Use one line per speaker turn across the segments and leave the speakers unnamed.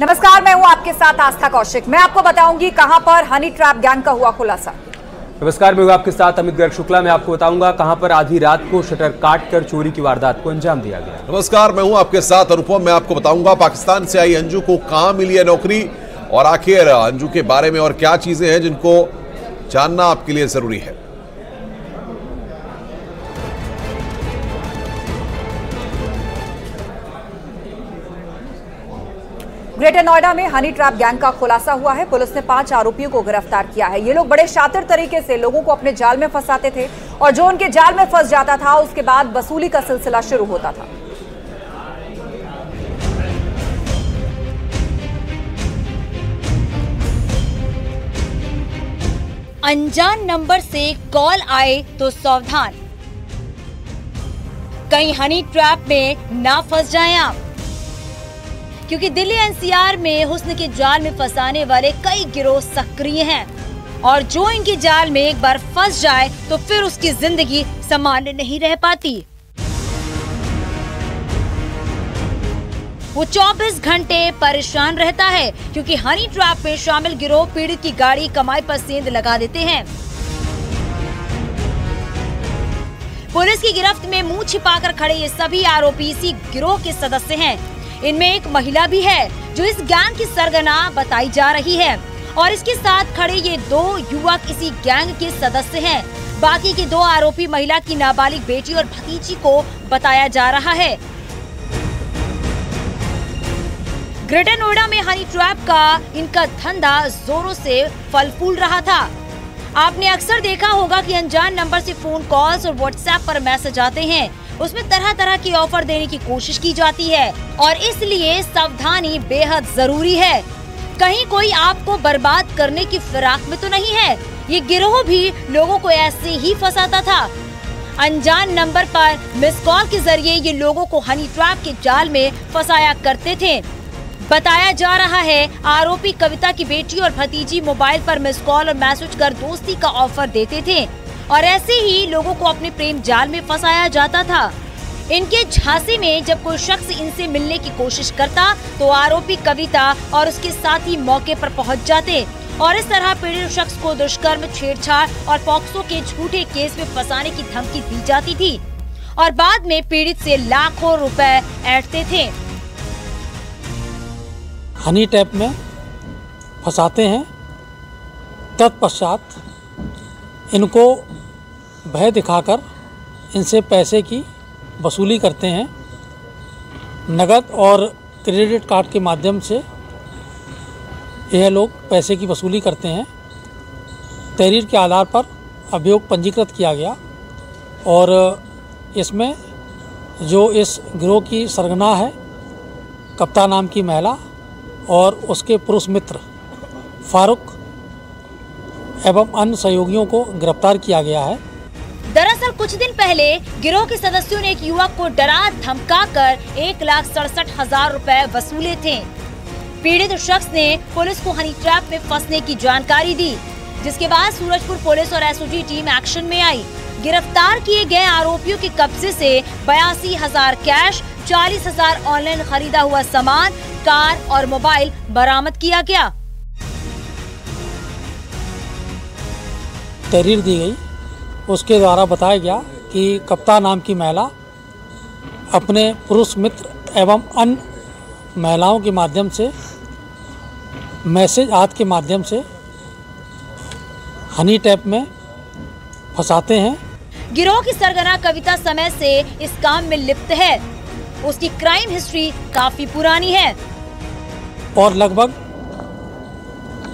नमस्कार, मैं हूं आपके साथ आस्था कौशिक। मैं आपको बताऊंगी कहां पर हनी ट्रैप गैंग का हुआ खुलासा।
नमस्कार, मैं हूं आपके साथ अमित गर्ग शुक्ला। मैं आपको बताऊंगा कहां पर आधी रात को शटर काटकर चोरी की वारदात को अंजाम दिया गया।
नमस्कार, मैं हूं आपके साथ अनुपम। मैं आपको बताऊंगा पाकिस्तान से आई अंजू को कहां मिली है नौकरी और आखिर अंजू के बारे में और क्या चीजें हैं जिनको जानना आपके लिए जरूरी है।
ग्रेटर नोएडा में हनी ट्रैप गैंग का खुलासा हुआ है। पुलिस ने 5 आरोपियों को गिरफ्तार किया है। ये लोग बड़े शातिर तरीके से लोगों को अपने जाल में फंसाते थे और जो उनके जाल में फंस जाता था उसके बाद वसूली का सिलसिला शुरू होता था।
अनजान नंबर से कॉल आए तो सावधान, कहीं हनी ट्रैप में ना फंस जाएं आप, क्योंकि दिल्ली एनसीआर में हुस्न के जाल में फंसाने वाले कई गिरोह सक्रिय हैं और जो इनके जाल में एक बार फंस जाए तो फिर उसकी जिंदगी सामान्य नहीं रह पाती। वो 24 घंटे परेशान रहता है क्योंकि हनी ट्रैप में शामिल गिरोह पीड़ित की गाड़ी कमाई पर सेंध लगा देते हैं। पुलिस की गिरफ्त में मुंह छिपाकर खड़े ये सभी आरोपी इसी गिरोह के सदस्य हैं। इनमें एक महिला भी है जो इस गैंग की सरगना बताई जा रही है और इसके साथ खड़े ये 2 युवक इसी गैंग के सदस्य हैं। बाकी के 2 आरोपी महिला की नाबालिग बेटी और भतीजी को बताया जा रहा है। ग्रेटर नोएडा में हनी ट्रैप का इनका धंधा जोरों से फल फूल रहा था। आपने अक्सर देखा होगा कि अनजान नंबर से फोन कॉल्स और व्हाट्सएप पर मैसेज आते हैं। उसमें तरह तरह की ऑफर देने की कोशिश की जाती है और इसलिए सावधानी बेहद जरूरी है। कहीं कोई आपको बर्बाद करने की फिराक में तो नहीं है। ये गिरोह भी लोगों को ऐसे ही फंसाता था। अनजान नंबर पर मिस कॉल के जरिए ये लोगों को हनी ट्रैप के जाल में फंसाया करते थे। बताया जा रहा है आरोपी कविता की बेटी और भतीजी मोबाइल पर मिस कॉल और मैसेज कर दोस्ती का ऑफर देते थे और ऐसे ही लोगों को अपने प्रेम जाल में फंसाया जाता था। इनके झांसे में जब कोई शख्स इनसे मिलने की कोशिश करता तो आरोपी कविता और उसके साथी मौके पर पहुंच जाते और इस तरह पीड़ित शख्स को दुष्कर्म, छेड़छाड़ और पॉक्सो के झूठे केस में फंसाने की धमकी दी जाती थी और बाद में पीड़ित से लाखों रुपए ऐंठते थे।
हनी ट्रैप में फंसाते हैं, तत्पश्चात इनको भय दिखाकर इनसे पैसे की वसूली करते हैं। नगद और क्रेडिट कार्ड के माध्यम से यह लोग पैसे की वसूली करते हैं। तहरीर के आधार पर अभियोग पंजीकृत किया गया और इसमें जो इस गिरोह की सरगना है कप्तान नाम की महिला और उसके पुरुष मित्र फारूक एवं अन्य सहयोगियों को गिरफ्तार किया गया है।
दरअसल कुछ दिन पहले गिरोह के सदस्यों ने एक युवक को डरा धमकाकर 1,67,000 रुपए वसूले थे। पीड़ित शख्स ने पुलिस को हनी ट्रैप में फंसने की जानकारी दी, जिसके बाद सूरजपुर पुलिस और एसओजी टीम एक्शन में आई। गिरफ्तार किए गए आरोपियों के कब्जे से 82,000 कैश, 40,000 ऑनलाइन खरीदा हुआ सामान, कार और मोबाइल बरामद किया गया।
तहरीर दी गई, उसके द्वारा बताया गया कि कप्तान नाम की महिला अपने पुरुष मित्र एवं अन्य महिलाओं के माध्यम से मैसेज आदि के माध्यम से हनी ट्रैप में फंसाते हैं।
गिरोह की सरगना कविता समय से इस काम में लिप्त है। उसकी क्राइम हिस्ट्री काफी पुरानी है
और लगभग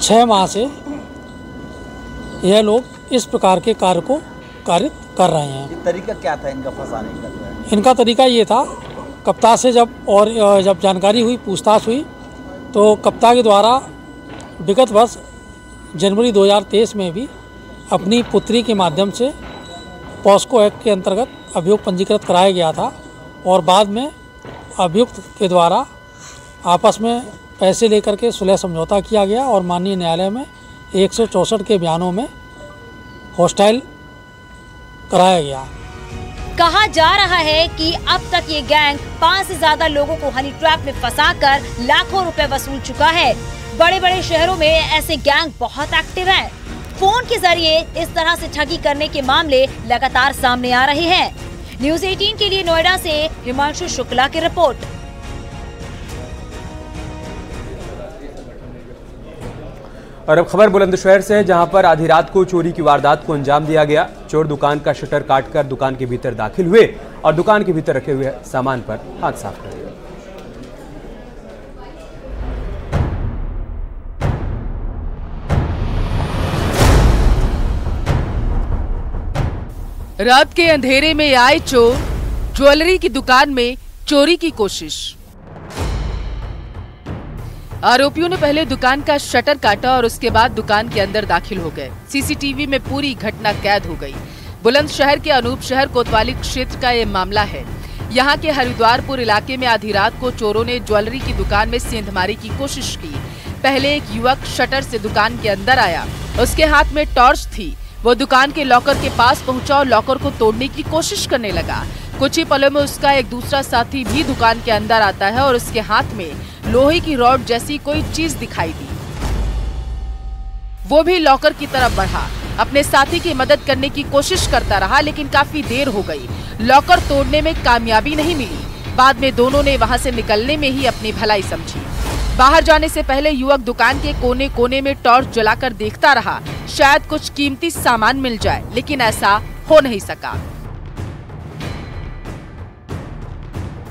6 माह से यह लोग इस प्रकार के कार्य को कारित कर रहे हैं।
तरीका क्या था इनका फंसाने का?
इनका तरीका ये था, कप्तान से जब जानकारी हुई, पूछताछ हुई तो कप्तान के द्वारा विगत वर्ष जनवरी 2023 में भी अपनी पुत्री के माध्यम से पॉस्को एक्ट के अंतर्गत अभियोग पंजीकृत कराया गया था और बाद में अभियुक्त के द्वारा आपस में पैसे लेकर के सुलह समझौता किया गया और माननीय न्यायालय में 164 के बयानों में हॉस्टाइल कराया गया।
कहा जा रहा है कि अब तक ये गैंग 5 से ज्यादा लोगों को हनी ट्रैप में फंसाकर लाखों रुपए वसूल चुका है। बड़े बड़े शहरों में ऐसे गैंग बहुत एक्टिव हैं। फोन के जरिए इस तरह से ठगी करने के मामले लगातार सामने आ रहे हैं। न्यूज़ 18 के लिए नोएडा से हिमांशु शुक्ला की रिपोर्ट।
और अब खबर बुलंदशहर से है, जहां पर आधी रात को चोरी की वारदात को अंजाम दिया गया। चोर दुकान का शटर काटकर दुकान के भीतर दाखिल हुए और दुकान के भीतर रखे हुए सामान पर हाथ साफ कर दिया।
रात के अंधेरे में आए चोर, ज्वेलरी की दुकान में चोरी की कोशिश। आरोपियों ने पहले दुकान का शटर काटा और उसके बाद दुकान के अंदर दाखिल हो गए। सीसीटीवी में पूरी घटना कैद हो गई। बुलंदशहर के अनूप शहर कोतवाली क्षेत्र का ये मामला है। यहाँ के हरिद्वारपुर इलाके में आधी रात को चोरों ने ज्वेलरी की दुकान में सेंधमारी की कोशिश की। पहले एक युवक शटर से दुकान के अंदर आया, उसके हाथ में टॉर्च थी। वो दुकान के लॉकर के पास पहुंचा और लॉकर को तोड़ने की कोशिश करने लगा। कुछ ही पलों में उसका एक दूसरा साथी भी दुकान के अंदर आता है और उसके हाथ में लोहे की रॉड जैसी कोई चीज दिखाई दी। वो भी लॉकर की तरफ बढ़ा, अपने साथी की मदद करने की कोशिश करता रहा, लेकिन काफी देर हो गई। लॉकर तोड़ने में कामयाबी नहीं मिली। बाद में दोनों ने वहां से निकलने में ही अपनी भलाई समझी। बाहर जाने से पहले युवक दुकान के कोने कोने में टॉर्च जलाकर देखता रहा, शायद कुछ कीमती सामान मिल जाए, लेकिन ऐसा हो नहीं सका।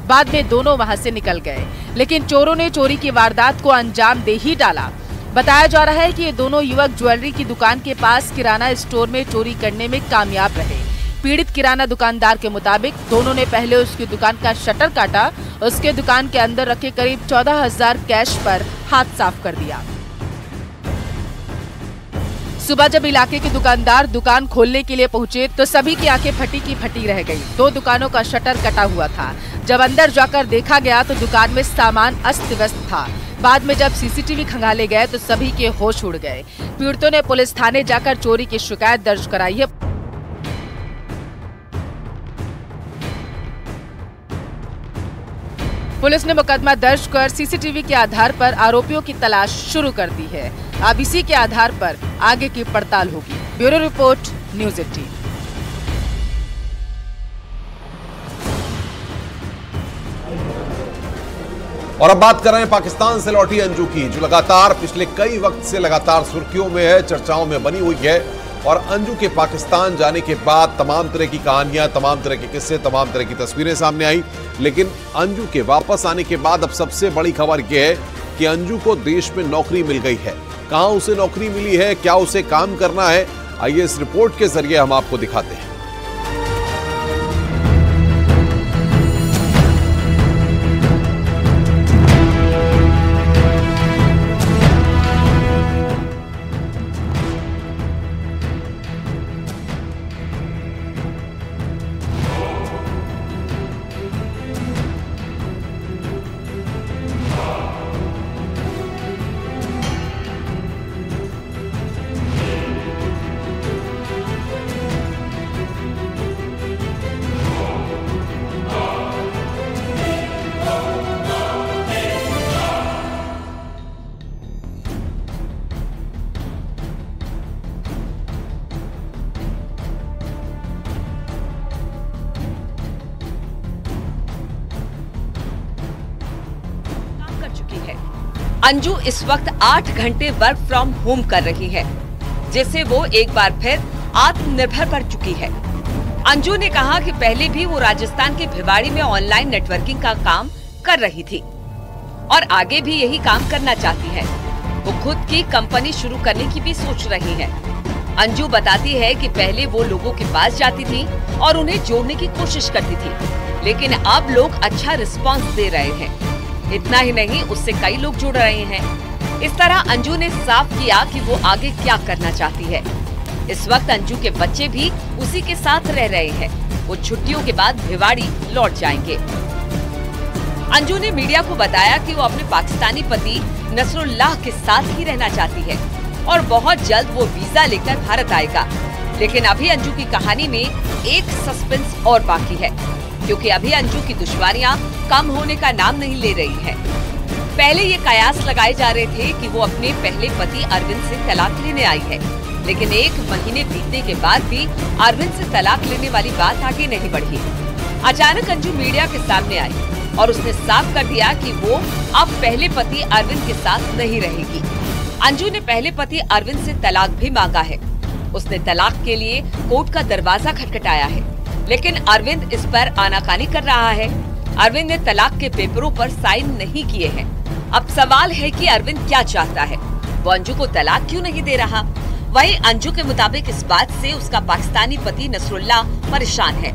बाद में दोनों वहां से निकल गए, लेकिन चोरों ने चोरी की वारदात को अंजाम दे ही डाला। बताया जा रहा है कि ये दोनों युवक ज्वेलरी की दुकान के पास किराना स्टोर में चोरी करने में कामयाब रहे। पीड़ित किराना दुकानदार के मुताबिक दोनों ने पहले उसकी दुकान का शटर काटा, उसके दुकान के अंदर रखे करीब 14,000 कैश पर हाथ साफ कर दिया। सुबह जब इलाके के दुकानदार दुकान खोलने के लिए पहुंचे तो सभी की आंखें फटी की फटी रह गई। 2 दुकानों का शटर कटा हुआ था। जब अंदर जाकर देखा गया तो दुकान में सामान अस्त व्यस्त था। बाद में जब सीसीटीवी खंगाले गए तो सभी के होश उड़ गए। पीड़ितों ने पुलिस थाने जाकर चोरी की शिकायत दर्ज कराई है। पुलिस ने मुकदमा दर्ज कर सीसीटीवी के आधार पर आरोपियों की तलाश शुरू कर दी है। अब इसी के आधार पर आगे की पड़ताल होगी। Bureau report, news 18।
और अब बात कर रहे हैं पाकिस्तान से लौटी अंजू की, जो लगातार पिछले कई वक्त से लगातार सुर्खियों में है, चर्चाओं में बनी हुई है। और अंजू के पाकिस्तान जाने के बाद तमाम तरह की कहानियां, तमाम तरह के किस्से, तमाम तरह की तस्वीरें सामने आई। लेकिन अंजू के वापस आने के बाद अब सबसे बड़ी खबर यह है कि अंजू को देश में नौकरी मिल गई है। कहां उसे नौकरी मिली है, क्या उसे काम करना है, आइए इस रिपोर्ट के जरिए हम आपको दिखाते हैं।
अंजू इस वक्त 8 घंटे वर्क फ्रॉम होम कर रही है, जिससे वो एक बार फिर आत्मनिर्भर बन चुकी है। अंजू ने कहा कि पहले भी वो राजस्थान के भिवाड़ी में ऑनलाइन नेटवर्किंग का काम कर रही थी और आगे भी यही काम करना चाहती है। वो खुद की कंपनी शुरू करने की भी सोच रही है। अंजू बताती है कि पहले वो लोगों के पास जाती थी और उन्हें जोड़ने की कोशिश करती थी, लेकिन अब लोग अच्छा रिस्पॉन्स दे रहे हैं। इतना ही नहीं, उससे कई लोग जुड़ रहे हैं। इस तरह अंजू ने साफ किया कि वो आगे क्या करना चाहती है। इस वक्त अंजू के बच्चे भी उसी के साथ रह रहे हैं। वो छुट्टियों के बाद भिवाड़ी लौट जाएंगे। अंजू ने मीडिया को बताया कि वो अपने पाकिस्तानी पति नसरुल्लाह के साथ ही रहना चाहती है और बहुत जल्द वो वीजा लेकर भारत आएगा। लेकिन अभी अंजू की कहानी में एक सस्पेंस और बाकी है, क्योंकि अभी अंजू की दुश्वारियां कम होने का नाम नहीं ले रही है। पहले ये कयास लगाए जा रहे थे कि वो अपने पहले पति अरविंद से तलाक लेने आई है, लेकिन 1 महीने बीतने के बाद भी अरविंद से तलाक लेने वाली बात आगे नहीं बढ़ी। अचानक अंजू मीडिया के सामने आई और उसने साफ कर दिया कि वो अब पहले पति अरविंद के साथ नहीं रहेगी। अंजू ने पहले पति अरविंद से तलाक भी मांगा है। उसने तलाक के लिए कोर्ट का दरवाजा खटखटाया है, लेकिन अरविंद इस पर आनाकानी कर रहा है। अरविंद ने तलाक के पेपरों पर साइन नहीं किए हैं। अब सवाल है कि अरविंद क्या चाहता है, वो अंजू को तलाक क्यों नहीं दे रहा। वहीं अंजू के मुताबिक इस बात से उसका पाकिस्तानी पति नसरुल्लाह परेशान है।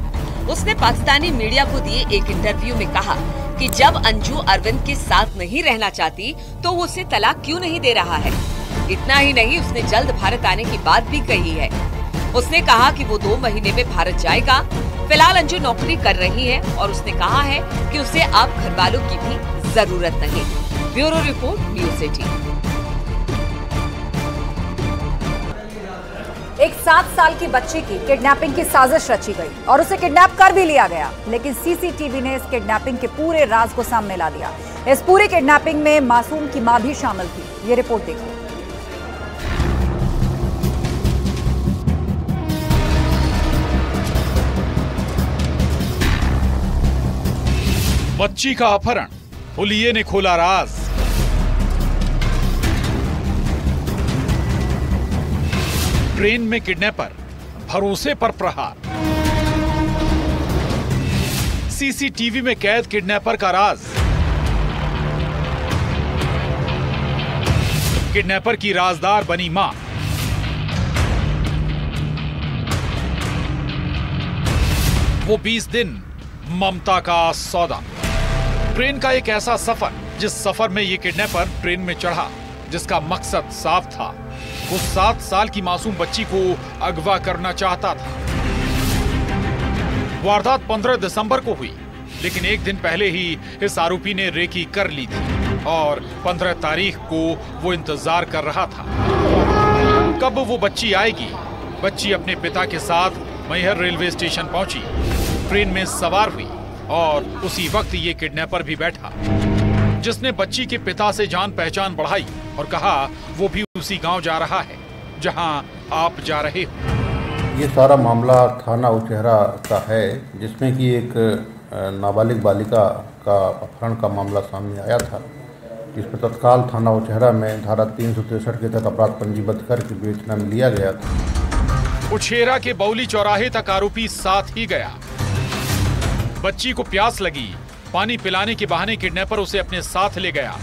उसने पाकिस्तानी मीडिया को दिए एक इंटरव्यू में कहा कि जब अंजू अरविंद के साथ नहीं रहना चाहती तो वो उसे तलाक क्यों नहीं दे रहा है। इतना ही नहीं, उसने जल्द भारत आने की बात भी कही है। उसने कहा कि वो 2 महीने में भारत जाएगा। फिलहाल अंजू नौकरी कर रही है और उसने कहा है कि उसे अब घरवालों की भी जरूरत नहीं। Bureau report, news 18।
एक 7 साल की बच्ची की किडनैपिंग की साजिश रची गई और उसे किडनैप कर भी लिया गया, लेकिन सीसीटीवी ने इस किडनैपिंग के पूरे राज को सामने ला दिया। इस पूरी किडनैपिंग में मासूम की मां भी शामिल थी। ये रिपोर्ट देखिए।
बच्ची का अपहरण, हुलिये ने खोला राज। ट्रेन में किडनैपर, भरोसे पर प्रहार। सीसीटीवी में कैद किडनैपर का राज। किडनैपर की राजदार बनी मां। वो 20 दिन ममता का सौदा। ट्रेन का एक ऐसा सफर जिस सफर में ये किडनैपर ट्रेन में चढ़ा, जिसका मकसद साफ था। वो 7 साल की मासूम बच्ची को अगवा करना चाहता था। वारदात 15 दिसंबर को हुई, लेकिन एक दिन पहले ही इस आरोपी ने रेकी कर ली थी और 15 तारीख को वो इंतजार कर रहा था कब वो बच्ची आएगी। बच्ची अपने पिता के साथ मैहर रेलवे स्टेशन पहुंची, ट्रेन में सवार हुई और उसी वक्त ये किडनैपर भी बैठा, जिसने बच्ची के पिता से जान पहचान बढ़ाई और कहा वो भी उसी गांव जा रहा है जहां आप जा रहे हो।
ये सारा मामला थाना उचेहरा का है, जिसमें कि एक नाबालिग बालिका का अपहरण का मामला सामने आया था, जिसमें तत्काल थाना उचेहरा में धारा 363 के तहत अपराध पंजीबद्ध करके विवेचना में लिया गया था।
उचेहरा के बौली चौराहे तक आरोपी साथ ही गया। बच्ची को प्यास लगी, पानी पिलाने के बहाने किडनैपर उसे अपने साथ ले गया।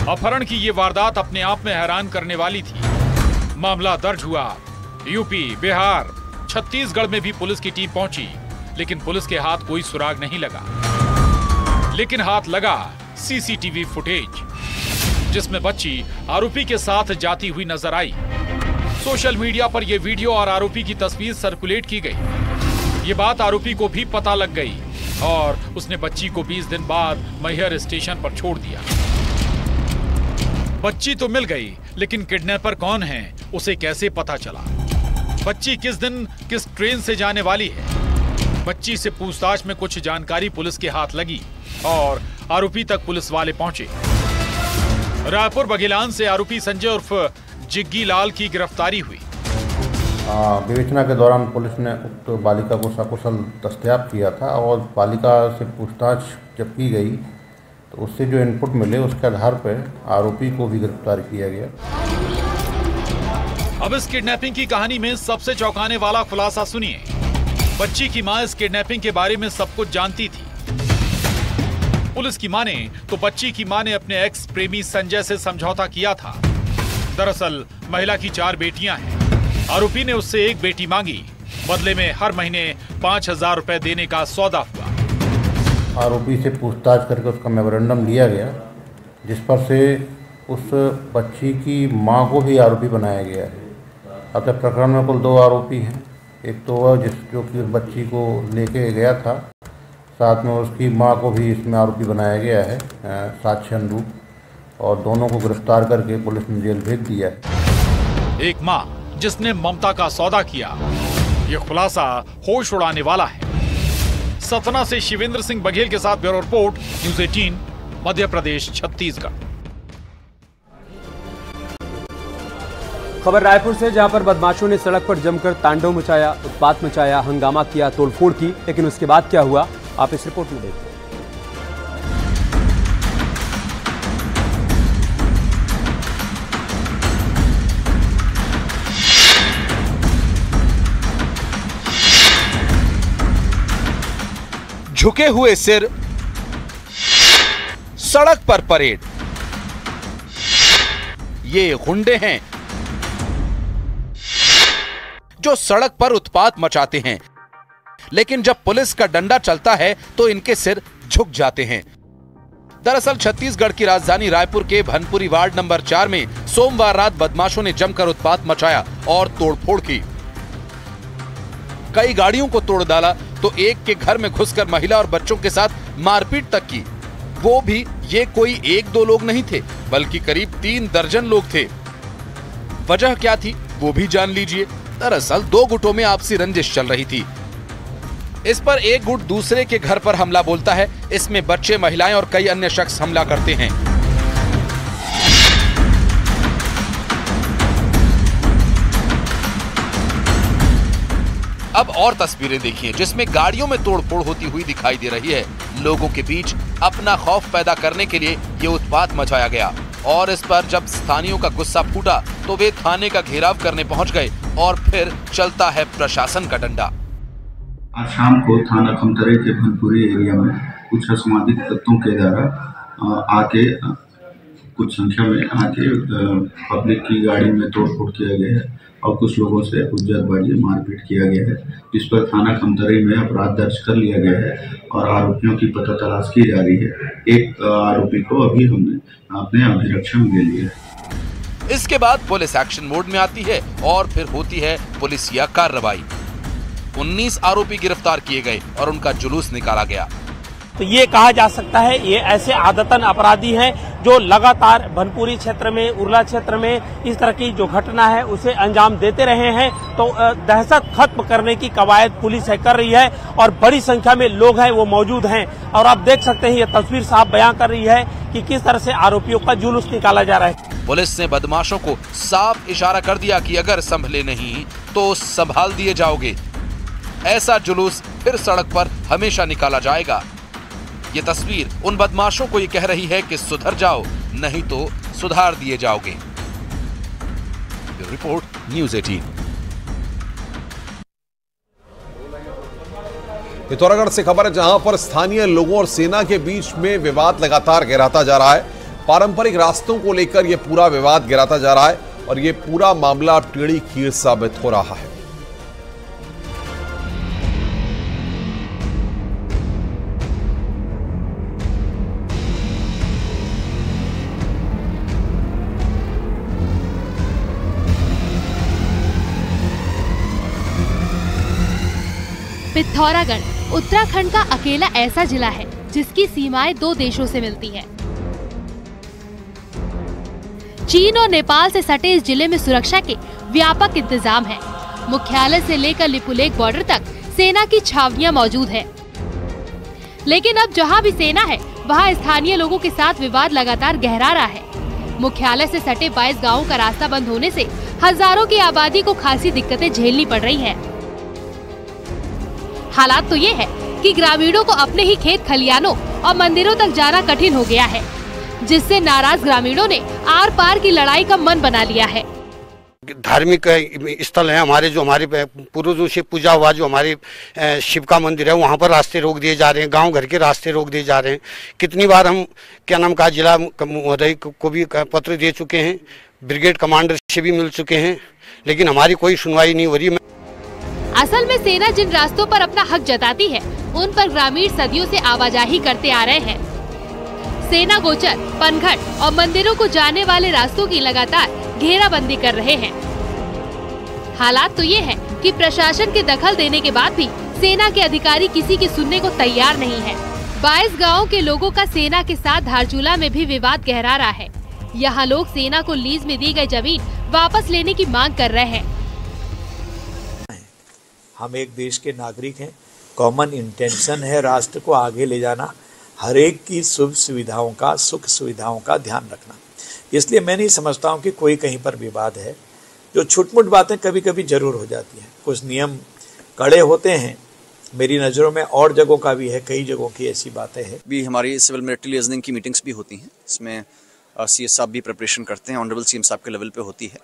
अपहरण की ये वारदात अपने आप में हैरान करने वाली थी। मामला दर्ज हुआ। यूपी, बिहार, छत्तीसगढ़ में भी पुलिस की टीम पहुंची, लेकिन पुलिस के हाथ कोई सुराग नहीं लगा। लेकिन हाथ लगा सीसीटीवी फुटेज, जिसमें बच्ची आरोपी के साथ जाती हुई नजर आई। सोशल मीडिया पर यह वीडियो और आरोपी की तस्वीर सर्कुलेट की गई। ये बात आरोपी को भी पता लग गई और उसने बच्ची को 20 दिन बाद मैहर स्टेशन पर छोड़ दिया। बच्ची तो मिल गई, लेकिन किडनैपर कौन है उसे कैसे पता चला? बच्ची किस दिन किस ट्रेन से जाने वाली है? बच्ची से पूछताछ में कुछ जानकारी पुलिस के हाथ लगी और आरोपी तक पुलिस वाले पहुंचे। रायपुर बघेलान से आरोपी संजय उर्फ जिग्गी लाल की गिरफ्तारी हुई।
विवेचना के दौरान पुलिस ने उक्त बालिका को सकुशल दस्तयाब किया था और बालिका से पूछताछ जब की गई तो उससे जो इनपुट मिले उसके आधार पर आरोपी को भी गिरफ्तार किया गया।
अब इस किडनैपिंग की कहानी में सबसे चौंकाने वाला खुलासा सुनिए। बच्ची की मां इस किडनैपिंग के बारे में सब कुछ जानती थी। पुलिस की माने तो बच्ची की मां ने अपने एक्स प्रेमी संजय से समझौता किया था। दरअसल महिला की 4 बेटियां हैं। आरोपी ने उससे एक बेटी मांगी, बदले में हर महीने 5,000 रुपए देने का सौदा हुआ।
आरोपी से पूछताछ करके उसका मेमोरेंडम लिया गया, जिस पर से उस बच्ची की मां को भी आरोपी बनाया गया है। अतः प्रकरण में कुल 2 आरोपी हैं। एक तो वह जो कि बच्ची को लेके गया था, साथ में उसकी मां को भी इसमें आरोपी बनाया गया है साक्ष्य अनुरूप, और दोनों को गिरफ्तार करके पुलिस ने जेल भेज दिया है।
एक मां जिसने ममता का सौदा किया, ये खुलासा होश उड़ाने वाला है। सतना से शिवेंद्र सिंह बघेल के साथ bureau report, news 18, Madhya Pradesh, Chhattisgarh.
खबर रायपुर से, जहां पर बदमाशों ने सड़क पर जमकर तांडव मचाया, उत्पात मचाया, हंगामा किया, तोड़फोड़ की। लेकिन उसके बाद क्या हुआ, आप इस रिपोर्ट में देखिए।
झुके हुए सिर, सड़क पर परेड, ये गुंडे हैं जो सड़क पर उत्पात मचाते हैं, लेकिन जब पुलिस का डंडा चलता है तो इनके सिर झुक जाते हैं। दरअसल छत्तीसगढ़ की राजधानी रायपुर के भनपुरी वार्ड नंबर 4 में सोमवार रात बदमाशों ने जमकर उत्पात मचाया और तोड़फोड़ की। कई गाड़ियों को तोड़ डाला तो एक के घर में घुसकर महिला और बच्चों के साथ मारपीट तक की। वो भी ये कोई 1-2 लोग नहीं थे, बल्कि करीब 3 दर्जन लोग थे। वजह क्या थी वो भी जान लीजिए। दरअसल 2 गुटों में आपसी रंजिश चल रही थी। इस पर एक गुट दूसरे के घर पर हमला बोलता है। इसमें बच्चे, महिलाएं और कई अन्य शख्स हमला करते हैं। अब और तस्वीरें देखिए जिसमें गाड़ियों में तोड़फोड़ होती हुई दिखाई दे रही है। लोगों के बीच अपना खौफ पैदा करने के लिए ये उत्पात मचाया गया और इस पर जब स्थानीयों का गुस्सा फूटा तो वे थाने का घेराव करने पहुंच गए और फिर चलता है प्रशासन का डंडा।
आज शाम को थाना खमतराई के भनपुरी एरिया में कुछ असामाजिक तत्वों के द्वारा आके कुछ संख्या में आके पब्लिक की गाड़ी में तोड़फोड़ किया गया है और कुछ लोगों से हुज्जतबाजी मारपीट किया गया है, जिस पर थाना खमतराई में अपराध दर्ज कर लिया गया है और आरोपियों की पता तलाश की जा रही है। एक आरोपी को अभी हमने अपने अभिरक्षा में ले लिया है।
इसके बाद पुलिस एक्शन मोड में आती है और फिर होती है पुलिसिया कार्रवाई। 19 आरोपी गिरफ्तार किए गए और उनका जुलूस निकाला गया।
तो ये कहा जा सकता है ये ऐसे आदतन अपराधी हैं जो लगातार भनपुरी क्षेत्र में, उरला क्षेत्र में इस तरह की जो घटना है उसे अंजाम देते रहे हैं। तो दहशत खत्म करने की कवायद पुलिस है कर रही है और बड़ी संख्या में लोग हैं वो मौजूद हैं और आप देख सकते हैं ये तस्वीर साफ बयां कर रही है कि किस तरह से आरोपियों का जुलूस निकाला जा रहा है।
पुलिस ने बदमाशों को साफ इशारा कर दिया कि अगर संभले नहीं तो संभाल दिए जाओगे। ऐसा जुलूस फिर सड़क पर हमेशा निकाला जाएगा। ये तस्वीर उन बदमाशों को ये कह रही है कि सुधर जाओ, नहीं तो सुधार दिए जाओगे। Report, news 18।
पिथौरागढ़ से खबर है जहां पर स्थानीय लोगों और सेना के बीच में विवाद लगातार गहराता जा रहा है। पारंपरिक रास्तों को लेकर यह पूरा विवाद गहराता जा रहा है और यह पूरा मामला टेढ़ी खीर साबित हो रहा है।
पिथौरागढ़ उत्तराखंड का अकेला ऐसा जिला है जिसकी सीमाएं 2 देशों से मिलती हैं। चीन और नेपाल से सटे इस जिले में सुरक्षा के व्यापक इंतजाम हैं। मुख्यालय से लेकर लिपुलेख बॉर्डर तक सेना की छावनियां मौजूद है। लेकिन अब जहां भी सेना है वहां स्थानीय लोगों के साथ विवाद लगातार गहरा रहा है। मुख्यालय से सटे 22 गाँवों का रास्ता बंद होने से हजारों की आबादी को खासी दिक्कतें झेलनी पड़ रही है। हालात तो ये है कि ग्रामीणों को अपने ही खेत खलियानों और मंदिरों तक जाना कठिन हो गया है, जिससे नाराज ग्रामीणों ने आर पार की लड़ाई का मन बना लिया है।
धार्मिक स्थल है हमारे, जो हमारे पूर्वजों से पूजा हुआ जो हमारे शिव का मंदिर है, वहाँ पर रास्ते रोक दिए जा रहे हैं। गांव घर के रास्ते रोक दिए जा रहे हैं। कितनी बार हम क्या नाम कहा जिला महोदय को भी पत्र दे चुके हैं, ब्रिगेड कमांडर से भी मिल चुके हैं, लेकिन हमारी कोई सुनवाई नहीं हो रही।
असल में सेना जिन रास्तों पर अपना हक जताती है उन पर ग्रामीण सदियों से आवाजाही करते आ रहे हैं। सेना गोचर, पनघट और मंदिरों को जाने वाले रास्तों की लगातार घेराबंदी कर रहे हैं। हालात तो ये है कि प्रशासन के दखल देने के बाद भी सेना के अधिकारी किसी की सुनने को तैयार नहीं है। 22 गाँव के लोगों का सेना के साथ धारचूला में भी विवाद गहरा रहा है। यहाँ लोग सेना को लीज में दी गई जमीन वापस लेने की मांग कर रहे हैं।
हम एक देश के नागरिक हैं, कॉमन इंटेंशन है राष्ट्र को आगे ले जाना, हर एक की सुख सुविधाओं का ध्यान रखना। इसलिए मैं नहीं समझता हूँ कि कोई कहीं पर विवाद है। जो छुटमुट बातें कभी कभी जरूर हो जाती हैं, कुछ नियम कड़े होते हैं, मेरी नज़रों में और जगहों का भी है, कई जगहों की ऐसी बातें हैं।
भी हमारी सिविल मिलिट्री लिजनिंग की मीटिंग्स भी होती हैं, इसमें सीएस साहब भी प्रिपरेशन करते हैं, ऑनरेबल सीएम साहब के लेवल पे होती है,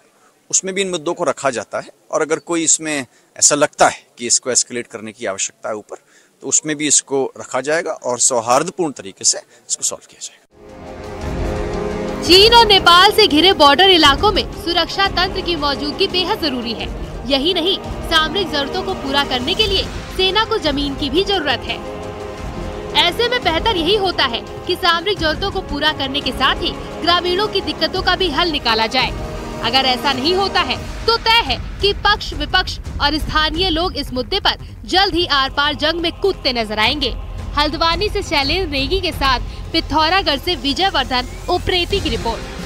उसमें भी इन मुद्दों को रखा जाता है। और अगर कोई इसमें ऐसा लगता है कि इसको एस्केलेट करने की आवश्यकता है ऊपर, तो उसमें भी इसको रखा जाएगा और सौहार्दपूर्ण तरीके से इसको सॉल्व किया जाएगा।
चीन और नेपाल से घिरे बॉर्डर इलाकों में सुरक्षा तंत्र की मौजूदगी बेहद जरूरी है। यही नहीं, सामरिक जरूरतों को पूरा करने के लिए सेना को जमीन की भी जरूरत है। ऐसे में बेहतर यही होता है कि सामरिक जरूरतों को पूरा करने के साथ ही ग्रामीणों की दिक्कतों का भी हल निकाला जाए। अगर ऐसा नहीं होता है तो तय है कि पक्ष विपक्ष और स्थानीय लोग इस मुद्दे पर जल्द ही आर पार जंग में कूदते नजर आएंगे। हल्द्वानी से शैलेंद्र नेगी के साथ पिथौरागढ़ से विजय वर्धन, उप्रेती की रिपोर्ट।